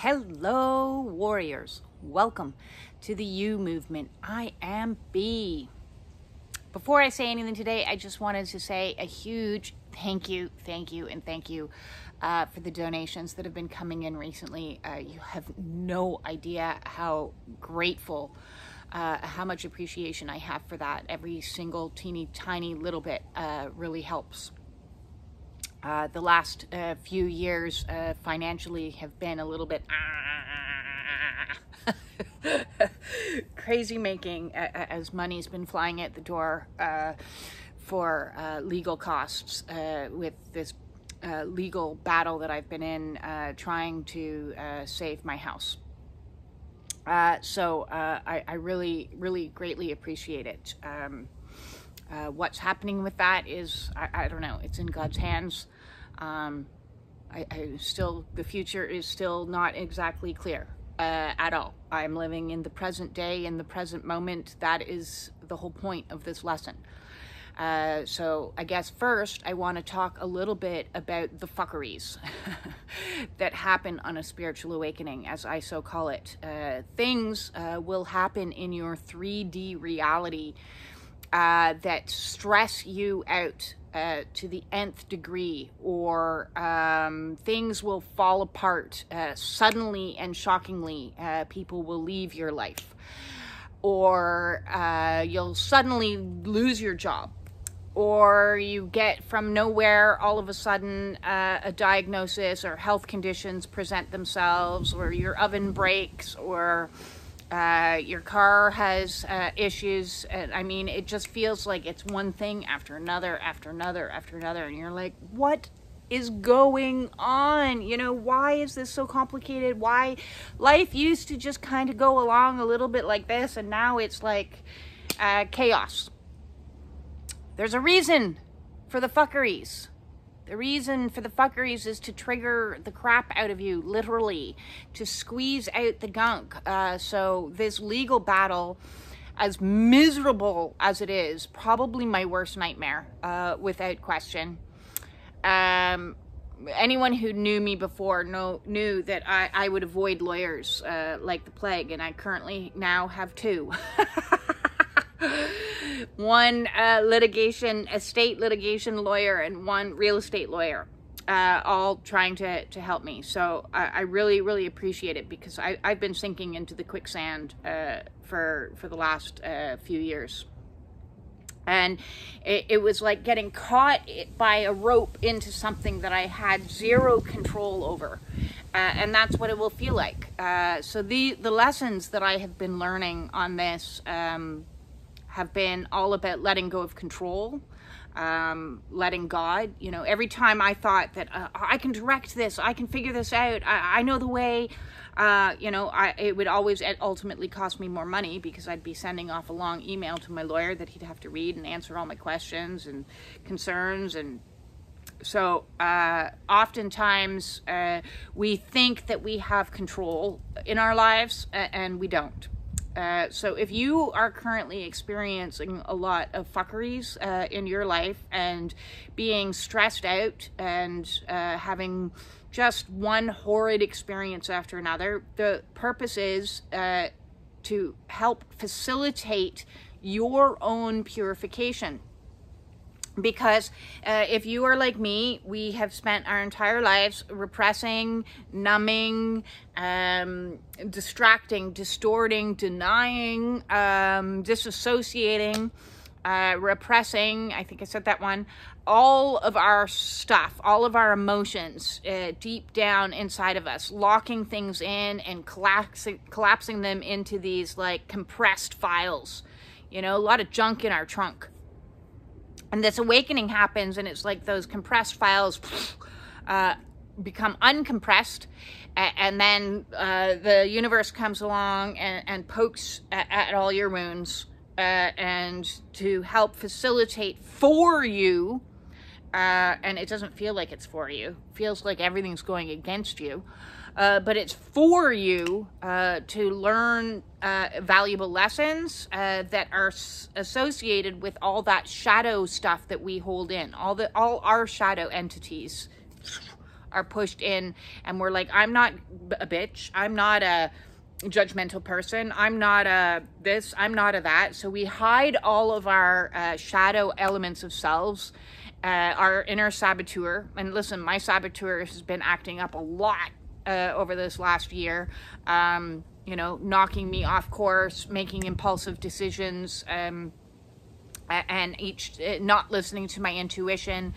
Hello, warriors. Welcome to the You Movement. I am B. Before I say anything today, I just wanted to say a huge thank you for the donations that have been coming in recently. You have no idea how grateful, how much appreciation I have for that. Every single teeny tiny little bit really helps. The last few years financially have been a little bit crazy making as money's been flying at the door for legal costs with this legal battle that I've been in trying to save my house. So I really greatly appreciate it. What's happening with that is, I don't know, it's in God's hands. The future is still not exactly clear at all. I'm living in the present day, in the present moment. That is the whole point of this lesson. So I guess first I want to talk a little bit about the fuckeries that happen on a spiritual awakening, as I so call it. Things will happen in your 3D reality that stress you out to the nth degree, or things will fall apart suddenly and shockingly. People will leave your life, or you'll suddenly lose your job, or you get from nowhere all of a sudden a diagnosis or health conditions present themselves, or your oven breaks, or your car has issues. And I mean, it just feels like it's one thing after another, after another, after another. And you're like, what is going on? You know, why is this so complicated? Why life used to just kind of go along a little bit like this, and now it's like chaos. There's a reason for the fuckeries. The reason for the fuckeries is to trigger the crap out of you, literally, to squeeze out the gunk. So this legal battle, as miserable as it is, probably my worst nightmare, without question. Anyone who knew me before knew that I would avoid lawyers like the plague, and I currently now have two. One estate litigation lawyer, and one real estate lawyer, all trying to help me. So I really appreciate it, because I've been sinking into the quicksand for the last few years. And it was like getting caught by a rope into something that I had zero control over. And that's what it will feel like. So the lessons that I have been learning on this have been all about letting go of control, letting God, you know, every time I thought that I can direct this, I can figure this out, I know the way, you know, it would always ultimately cost me more money, because I'd be sending off a long email to my lawyer that he'd have to read and answer all my questions and concerns. And so oftentimes we think that we have control in our lives, and we don't. So if you are currently experiencing a lot of fuckeries in your life, and being stressed out, and having just one horrid experience after another, the purpose is to help facilitate your own purification. Because if you are like me, we have spent our entire lives repressing, numbing, distracting, distorting, denying, disassociating, repressing, I think I said that one, all of our stuff, all of our emotions deep down inside of us, locking things in and collapsing them into these like compressed files, you know, a lot of junk in our trunk. And this awakening happens, and it's like those compressed files become uncompressed, and then the universe comes along and pokes at all your wounds, and to help facilitate for you, and it doesn't feel like it's for you. It feels like everything's going against you. But it's for you to learn valuable lessons that are associated with all that shadow stuff that we hold in, all our shadow entities, are pushed in, and we're like, I'm not a bitch, I'm not a judgmental person, I'm not a this, I'm not a that. So we hide all of our shadow elements of selves, our inner saboteur. And listen, my saboteur has been acting up a lot over this last year, you know, knocking me off course, making impulsive decisions, and not listening to my intuition.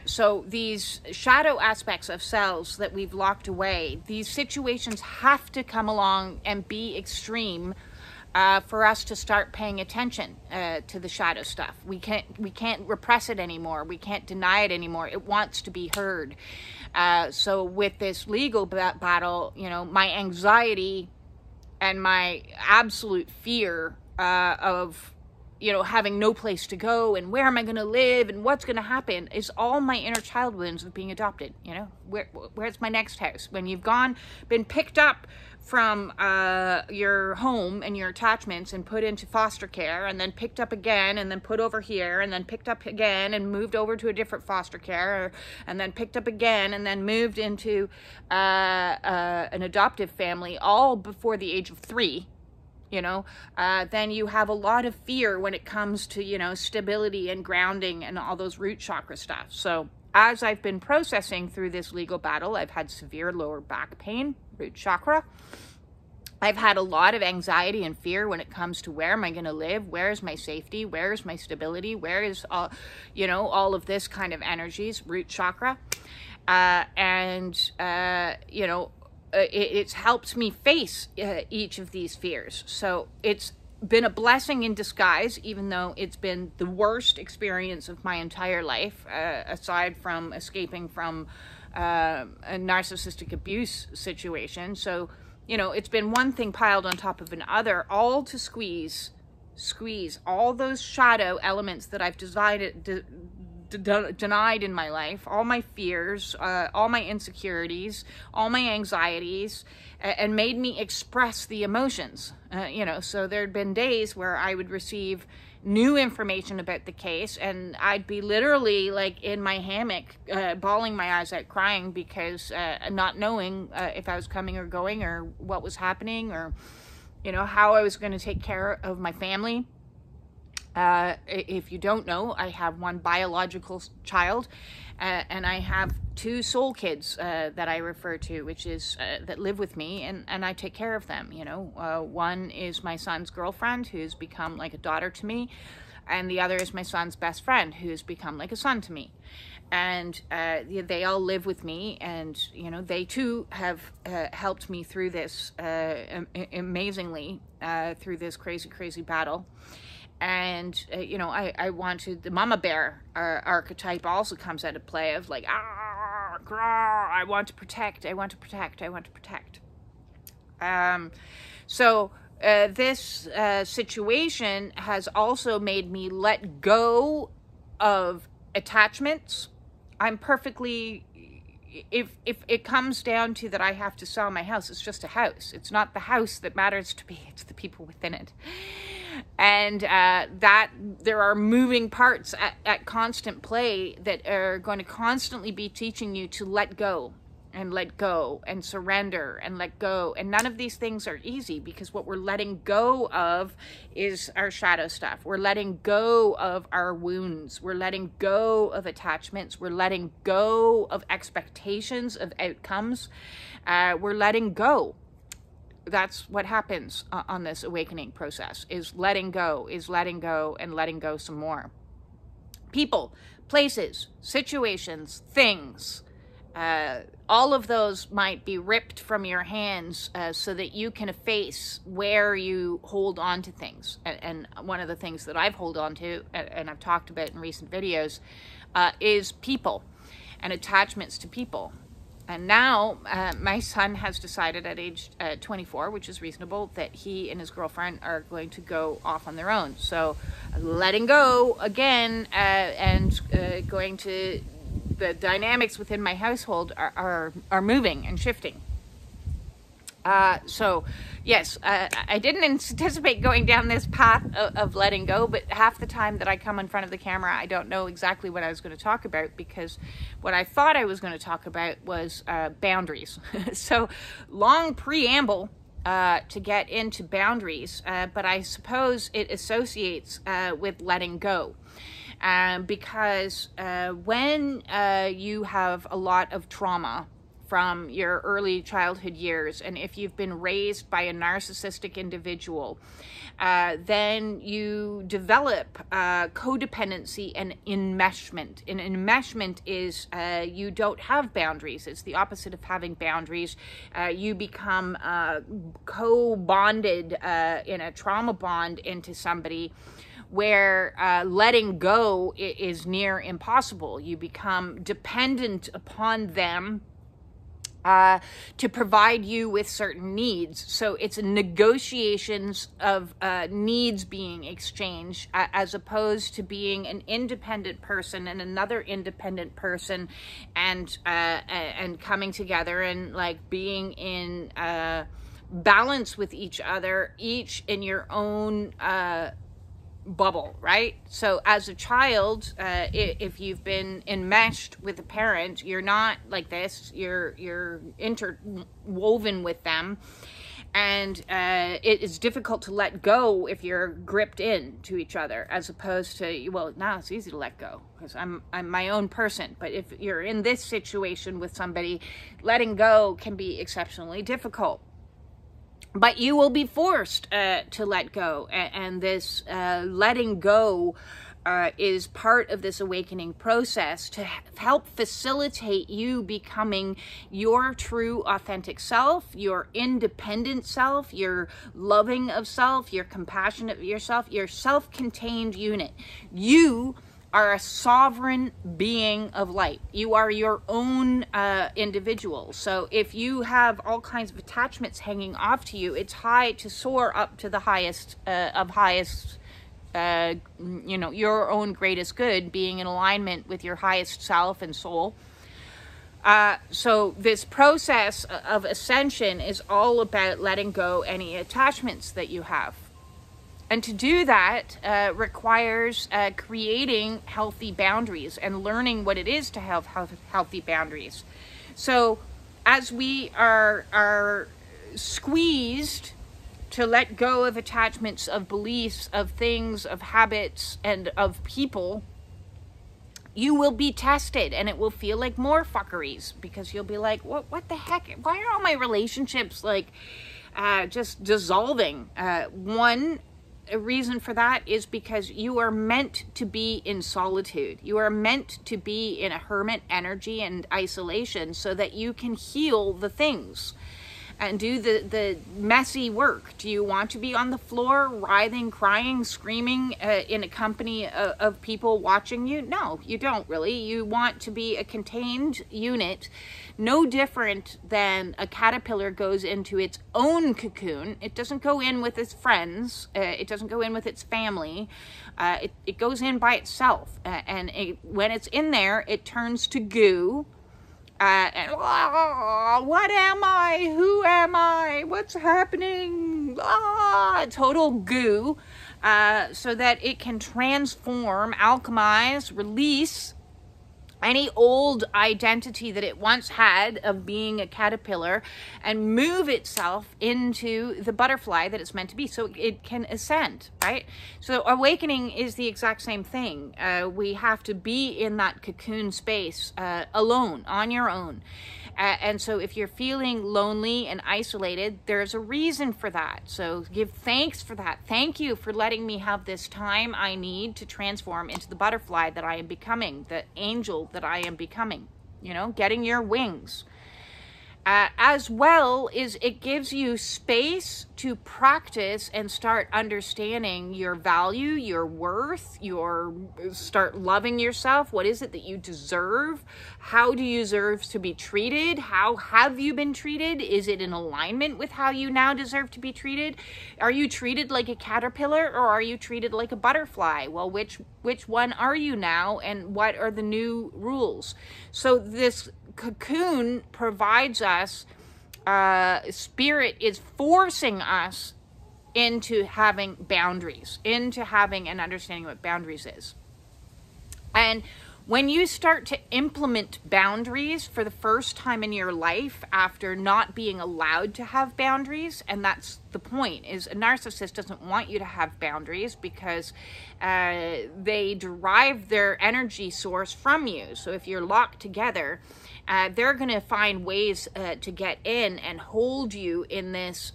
So these shadow aspects of selves that we've locked away, these situations have to come along and be extreme for us to start paying attention to the shadow stuff. We can't repress it anymore. We can't deny it anymore. It wants to be heard. So with this legal battle, you know, my anxiety and my absolute fear of, you know, having no place to go and where am I going to live and what's going to happen is all my inner child wounds of being adopted. You know, where's my next house? When you've been picked up from your home and your attachments and put into foster care, and then picked up again, and then put over here, and then picked up again and moved over to a different foster care, and then picked up again and then moved into an adoptive family, all before the age of 3. You know, then you have a lot of fear when it comes to, you know, stability and grounding and all those root chakra stuff. So as I've been processing through this legal battle, I've had severe lower back pain, root chakra. I've had a lot of anxiety and fear when it comes to where am I going to live? Where is my safety? Where is my stability? Where is, you know, all of this kind of energies, root chakra. You know, it's helped me face each of these fears. So it's been a blessing in disguise, even though it's been the worst experience of my entire life, aside from escaping from a narcissistic abuse situation. So, you know, it's been one thing piled on top of another, all to squeeze all those shadow elements that I've denied in my life, all my fears, all my insecurities, all my anxieties, and made me express the emotions. You know, so there'd been days where I would receive new information about the case, and I'd be literally like in my hammock, bawling my eyes out, crying because not knowing if I was coming or going, or what was happening, or, you know, how I was going to take care of my family. If you don't know, I have one biological child, and I have 2 soul kids that I refer to, which is that live with me, and I take care of them. You know, one is my son's girlfriend, who's become like a daughter to me, and the other is my son's best friend, who's become like a son to me. And they all live with me, and, you know, they too have helped me through this amazingly, through this crazy battle. And, you know, I wanted the mama bear archetype also comes into play of like, I want to protect. So this situation has also made me let go of attachments. I'm perfectly, if it comes down to that I have to sell my house, it's just a house. It's not the house that matters to me, it's the people within it. And that there are moving parts at constant play that are going to constantly be teaching you to let go and surrender and let go. And none of these things are easy, because what we're letting go of is our shadow stuff. We're letting go of our wounds. We're letting go of attachments. We're letting go of expectations of outcomes. We're letting go. That's what happens on this awakening process, is letting go and letting go some more. People, places, situations, things, all of those might be ripped from your hands so that you can efface where you hold on to things. And one of the things that I've held on to, and I've talked about in recent videos, is people and attachments to people. And now my son has decided at age 24, which is reasonable, that he and his girlfriend are going to go off on their own. So letting go again, and going to, the dynamics within my household are moving and shifting. So, yes, I didn't anticipate going down this path of letting go, but half the time that I come in front of the camera, I don't know exactly what I was going to talk about, because what I thought I was going to talk about was boundaries. So, long preamble to get into boundaries, but I suppose it associates with letting go. Because when you have a lot of trauma from your early childhood years, and if you've been raised by a narcissistic individual, then you develop codependency and enmeshment. And enmeshment is you don't have boundaries. It's the opposite of having boundaries. You become co-bonded in a trauma bond into somebody where letting go is near impossible. You become dependent upon them to provide you with certain needs. So it's negotiations of needs being exchanged, as opposed to being an independent person and another independent person, and coming together and like being in balance with each other, each in your own bubble, right? So as a child, if you've been enmeshed with a parent, you're not like this. You're interwoven with them, and it is difficult to let go if you're gripped in to each other, as opposed to, well, now it's easy to let go because I'm my own person. But if you're in this situation with somebody, letting go can be exceptionally difficult. But you will be forced to let go, and this letting go is part of this awakening process to help facilitate you becoming your true authentic self, your independent self, your loving of self, your compassionate of yourself, your self-contained unit. You are a sovereign being of light. You are your own individual. So if you have all kinds of attachments hanging off to you, it's high to soar up to the highest of highest, your own greatest good, being in alignment with your highest self and soul. So this process of ascension is all about letting go any attachments that you have. And to do that requires creating healthy boundaries and learning what it is to have healthy boundaries. So as we are squeezed to let go of attachments, of beliefs, of things, of habits, and of people, you will be tested, and it will feel like more fuckeries, because you'll be like, what the heck? Why are all my relationships like just dissolving? A reason for that is because you are meant to be in solitude. You are meant to be in a hermit energy and isolation so that you can heal the things and do the messy work. Do you want to be on the floor, writhing, crying, screaming in a company of people watching you? No, you don't really. You want to be a contained unit, no different than a caterpillar goes into its own cocoon. It doesn't go in with its friends. It doesn't go in with its family. It goes in by itself. When it's in there, it turns to goo. And what am I? Who am I? What's happening? Total goo, so that it can transform, alchemize, release any old identity that it once had of being a caterpillar and move itself into the butterfly that it's meant to be, so it can ascend, right? So awakening is the exact same thing. We have to be in that cocoon space alone, on your own. And so if you're feeling lonely and isolated, there's a reason for that. So give thanks for that. Thank you for letting me have this time I need to transform into the butterfly that I am becoming, the angel that I am becoming, getting your wings. As well as it gives you space to practice and start understanding your value, your worth, start loving yourself. What is it that you deserve? How do you deserve to be treated? How have you been treated? Is it in alignment with how you now deserve to be treated? Are you treated like a caterpillar, or are you treated like a butterfly? Well, which one are you now, and what are the new rules? So this cocoon provides us Spirit is forcing us into having boundaries, into having an understanding what boundaries is. And when you start to implement boundaries for the first time in your life after not being allowed to have boundaries, and that's the point, is a narcissist doesn't want you to have boundaries because they derive their energy source from you. So if you're locked together, they're going to find ways to get in and hold you in this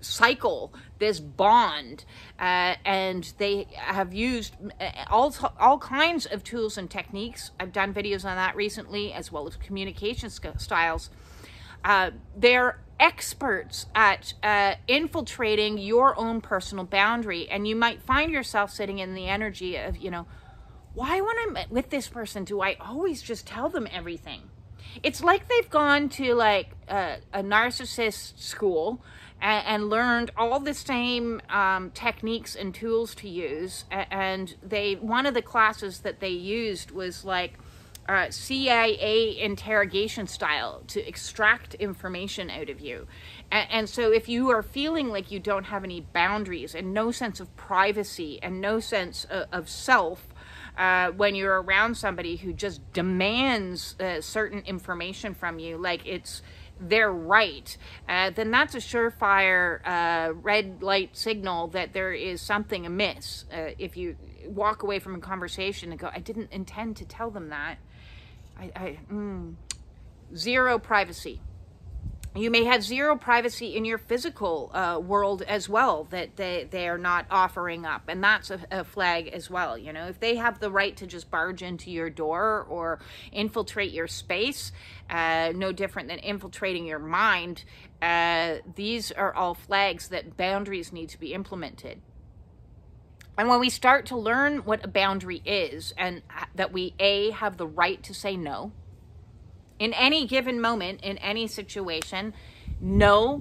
cycle, this bond, and they have used all kinds of tools and techniques. I've done videos on that recently, as well as communication styles. They're experts at infiltrating your own personal boundary, and you might find yourself sitting in the energy of, you know, why when I'm with this person do I always just tell them everything? It's like they've gone to like a narcissist school and learned all the same techniques and tools to use. And one of the classes that they used was like CIA interrogation style to extract information out of you. And so if you are feeling like you don't have any boundaries and no sense of privacy and no sense of self, when you're around somebody who just demands certain information from you, like it's their right, then that's a surefire red light signal that there is something amiss. If you walk away from a conversation and go, I didn't intend to tell them that. Zero privacy. You may have zero privacy in your physical world as well that they are not offering up. And that's a flag as well. You know, if they have the right to just barge into your door or infiltrate your space, no different than infiltrating your mind, these are all flags that boundaries need to be implemented. And when we start to learn what a boundary is and that we, A, have the right to say no, in any given moment, in any situation, no,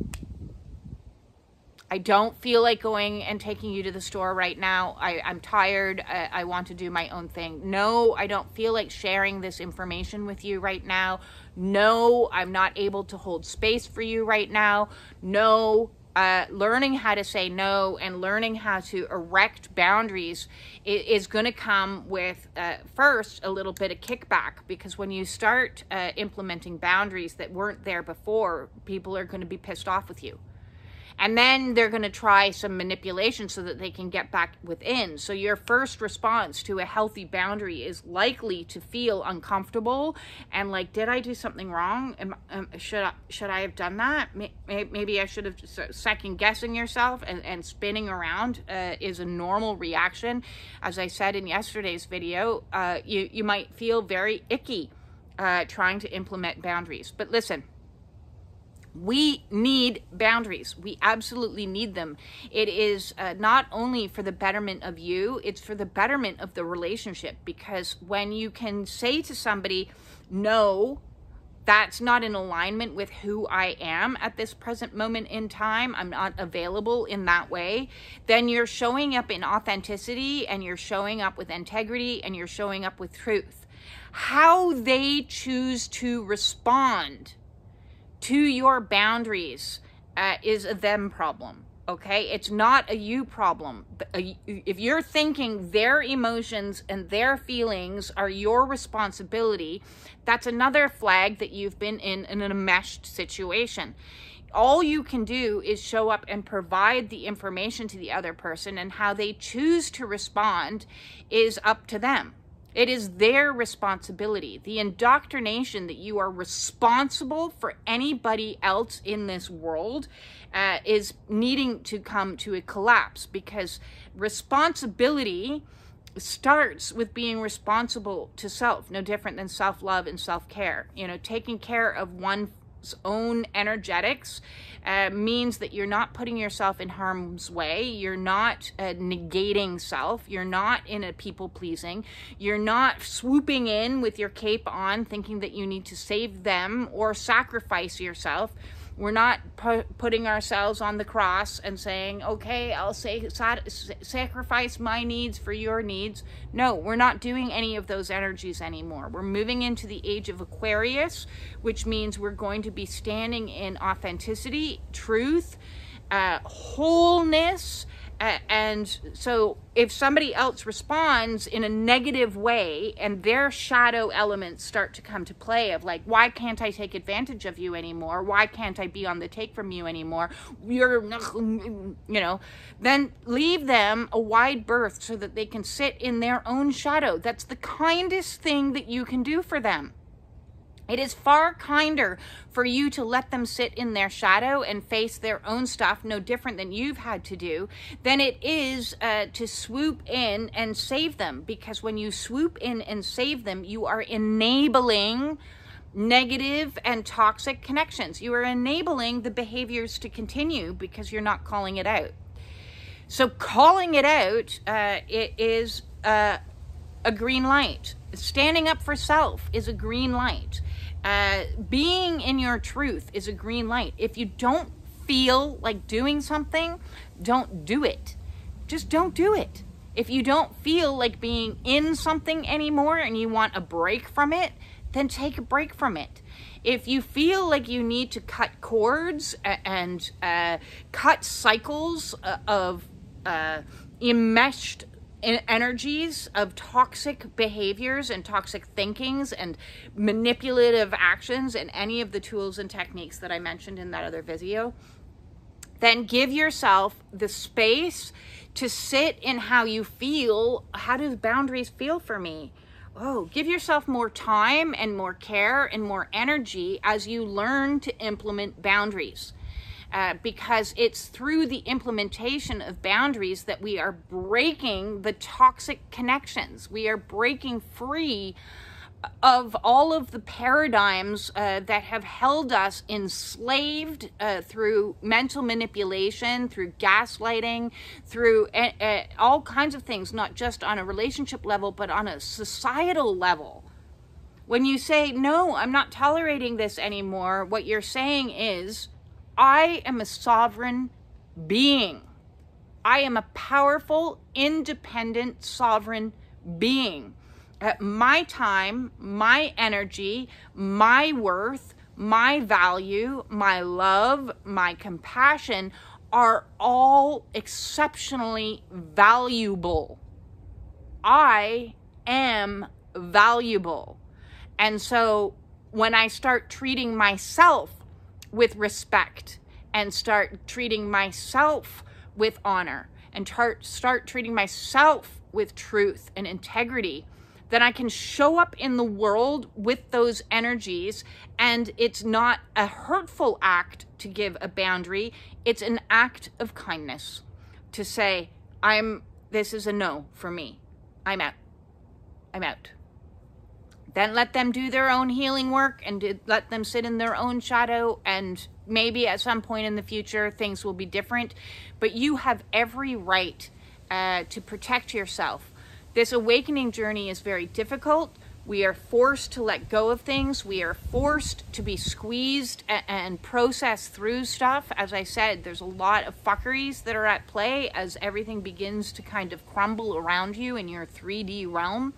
I don't feel like going and taking you to the store right now. I'm tired. I want to do my own thing. No, I don't feel like sharing this information with you right now. No, I'm not able to hold space for you right now. No. Learning how to say no and learning how to erect boundaries is going to come with, first, a little bit of kickback, because when you start implementing boundaries that weren't there before, people are going to be pissed off with you. And then they're going to try some manipulation so that they can get back within. So your first response to a healthy boundary is likely to feel uncomfortable and like, did I do something wrong? Should I have done that? Maybe I should have. Second guessing yourself and spinning around is a normal reaction. As I said in yesterday's video, you might feel very icky trying to implement boundaries. But listen, we need boundaries. We absolutely need them. It is not only for the betterment of you, it's for the betterment of the relationship. Because when you can say to somebody, no, that's not in alignment with who I am at this present moment in time, I'm not available in that way, then you're showing up in authenticity and you're showing up with integrity and you're showing up with truth. How they choose to respond to your boundaries is a them problem, okay? It's not a you problem. If you're thinking their emotions and their feelings are your responsibility, that's another flag that you've been in an enmeshed situation. All you can do is show up and provide the information to the other person, and how they choose to respond is up to them. It is their responsibility. The indoctrination that you are responsible for anybody else in this world is needing to come to a collapse, because responsibility starts with being responsible to self, no different than self-love and self-care. You know, taking care of one's own energetics means that you're not putting yourself in harm's way. You're not negating self. You're not in a people-pleasing. You're not swooping in with your cape on thinking that you need to save them or sacrifice yourself. We're not putting ourselves on the cross and saying, okay, I'll sacrifice my needs for your needs. No, we're not doing any of those energies anymore. We're moving into the age of Aquarius, which means we're going to be standing in authenticity, truth, wholeness. And so if somebody else responds in a negative way and their shadow elements start to come to play of like, why can't I take advantage of you anymore? Why can't I be on the take from you anymore? You're, you know, then leave them a wide berth so that they can sit in their own shadow. That's the kindest thing that you can do for them. It is far kinder for you to let them sit in their shadow and face their own stuff, no different than you've had to do, than it is to swoop in and save them. Because when you swoop in and save them, you are enabling negative and toxic connections. You are enabling the behaviors to continue because you're not calling it out. So calling it out, it is a green light. Standing up for self is a green light. Being in your truth is a green light. If you don't feel like doing something, don't do it. Just don't do it. If you don't feel like being in something anymore and you want a break from it, then take a break from it. If you feel like you need to cut cords and cut cycles of enmeshed energies of toxic behaviors and toxic thinkings and manipulative actions and any of the tools and techniques that I mentioned in that other video, then give yourself the space to sit in how you feel. How do boundaries feel for me? Oh, give yourself more time and more care and more energy as you learn to implement boundaries. Because it's through the implementation of boundaries that we are breaking the toxic connections. We are breaking free of all of the paradigms that have held us enslaved through mental manipulation, through gaslighting, through all kinds of things, not just on a relationship level, but on a societal level. When you say, no, I'm not tolerating this anymore, what you're saying is, I am a sovereign being. I am a powerful, independent, sovereign being. My time, my energy, my worth, my value, my love, my compassion are all exceptionally valuable. I am valuable. And so when I start treating myself with respect and start treating myself with honor and start treating myself with truth and integrity, then I can show up in the world with those energies, and it's not a hurtful act to give a boundary. It's an act of kindness to say, this is a no for me. I'm out. I'm out. Then let them do their own healing work and let them sit in their own shadow, and maybe at some point in the future things will be different. But you have every right to protect yourself. This awakening journey is very difficult. We are forced to let go of things. We are forced to be squeezed and process through stuff. As I said, there's a lot of fuckeries that are at play as everything begins to kind of crumble around you in your 3D realm.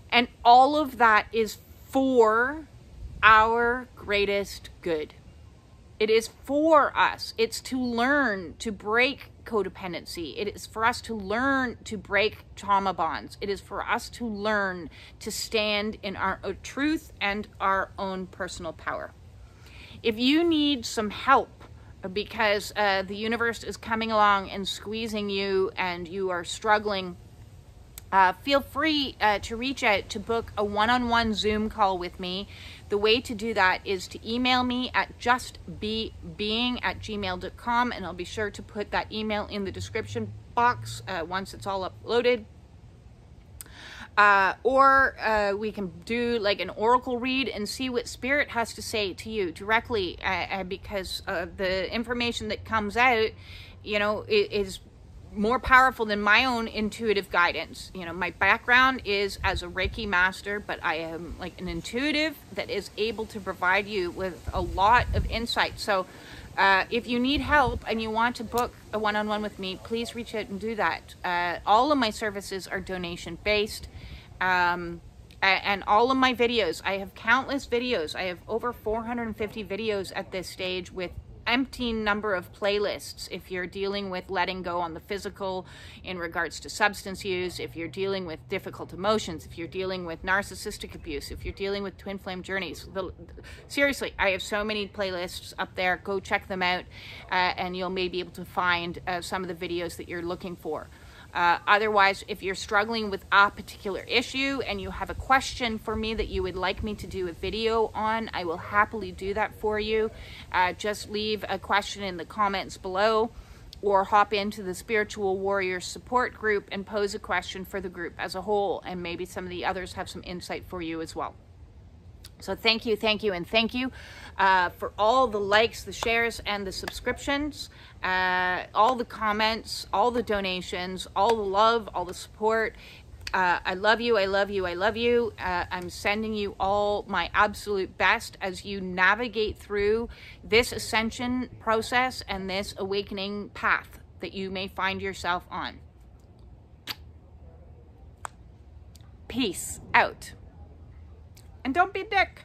And all of that is for our greatest good. It is for us. It's to learn to break codependency. It is for us to learn to break trauma bonds. It is for us to learn to stand in our truth and our own personal power. If you need some help because the universe is coming along and squeezing you and you are struggling, feel free to reach out to book a one-on-one Zoom call with me. The way to do that is to email me at justbebeing@gmail.com, and I'll be sure to put that email in the description box once it's all uploaded. Or we can do like an oracle read and see what spirit has to say to you directly, because the information that comes out, you know, is more powerful than my own intuitive guidance. You know, my background is as a Reiki master, but I am like an intuitive that is able to provide you with a lot of insight. So if you need help and you want to book a one-on-one with me, please reach out and do that. All of my services are donation based. And all of my videos, I have countless videos. I have over 450 videos at this stage with empty number of playlists. If you're dealing with letting go on the physical in regards to substance use, if you're dealing with difficult emotions, if you're dealing with narcissistic abuse, if you're dealing with twin flame journeys, seriously, I have so many playlists up there. Go check them out, and you'll maybe be able to find some of the videos that you're looking for. Otherwise, if you're struggling with a particular issue and you have a question for me that you would like me to do a video on, I will happily do that for you. Just leave a question in the comments below, or hop into the Spiritual Warriors support group and pose a question for the group as a whole, and maybe some of the others have some insight for you as well. So thank you, and thank you for all the likes, the shares, and the subscriptions, all the comments, all the donations, all the love, all the support. I love you, I love you, I love you. I'm sending you all my absolute best as you navigate through this ascension process and this awakening path that you may find yourself on. Peace out. And don't be a dick.